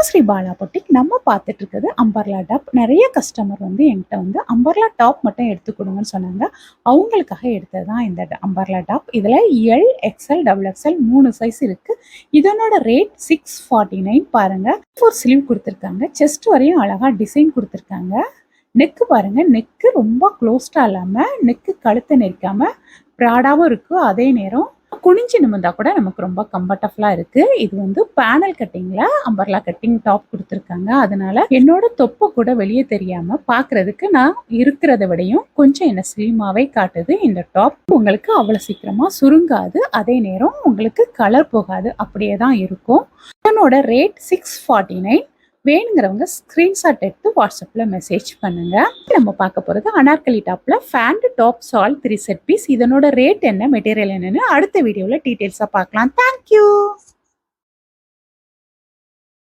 Sri Bala boutique நம்ம பார்த்துட்டு இருக்கிறது அம்பர்லா டாப். நிறைய கஸ்டமர் வந்து என்கிட்ட வந்து அம்பர்லா டாப் மட்டும் எடுத்து கொடுங்கன்னு சொன்னாங்க. அவங்களுக்காக எடுத்தது தான் இந்த அம்பர்லா டாப். இதில் L, XL, double XL 3 size இருக்கு. இதனோட ரேட் 649. பாருங்க, ஒரு ஸ்லீவ் கொடுத்துருக்காங்க. செஸ்ட் வரையும் அழகா டிசைன் கொடுத்துருக்காங்க. நெக்கு பாருங்க, நெக்கு ரொம்ப க்ளோஸ்டா இல்லாம நெக்கு கழுத்தை நெரிக்காம ப்ராடாவும் இருக்கு. அதே நேரம் குனிஞ்சு நிமிர்ந்தா கூட நமக்கு ரொம்ப கம்ஃபர்டபுளா இருக்கு. இது வந்து பேனல் கட்டிங்ல அம்பர்லா கட்டிங் டாப் கொடுத்துருக்காங்க. அதனால என்னோட தொப்பை கூட வெளியே தெரியாம பாக்குறதுக்கு நான் இருக்கிறத விடையும் கொஞ்சம் என்ன ஸ்லிமாவே காட்டுது. இந்த டாப் உங்களுக்கு அவ்வளவு சீக்கிரமா சுருங்காது, அதே நேரம் உங்களுக்கு கலர் போகாது, அப்படியே தான் இருக்கும். இதனோட ரேட் 649. வேணுங்கிறவங்க ஸ்கிரீன்ஷாட் எடுத்து வாட்ஸ்அப்ல மெசேஜ் பண்ணுங்க. நம்ம பார்க்க போறது அனார்கலி டாப்ல ஃபேண்ட் டாப் சால் 3 செட் பீஸ். இதனோட ரேட் என்ன, மெட்டீரியல் என்னன்னு அடுத்த வீடியோல டீடைல்ஸா பார்க்கலாம். தேங்க்யூ.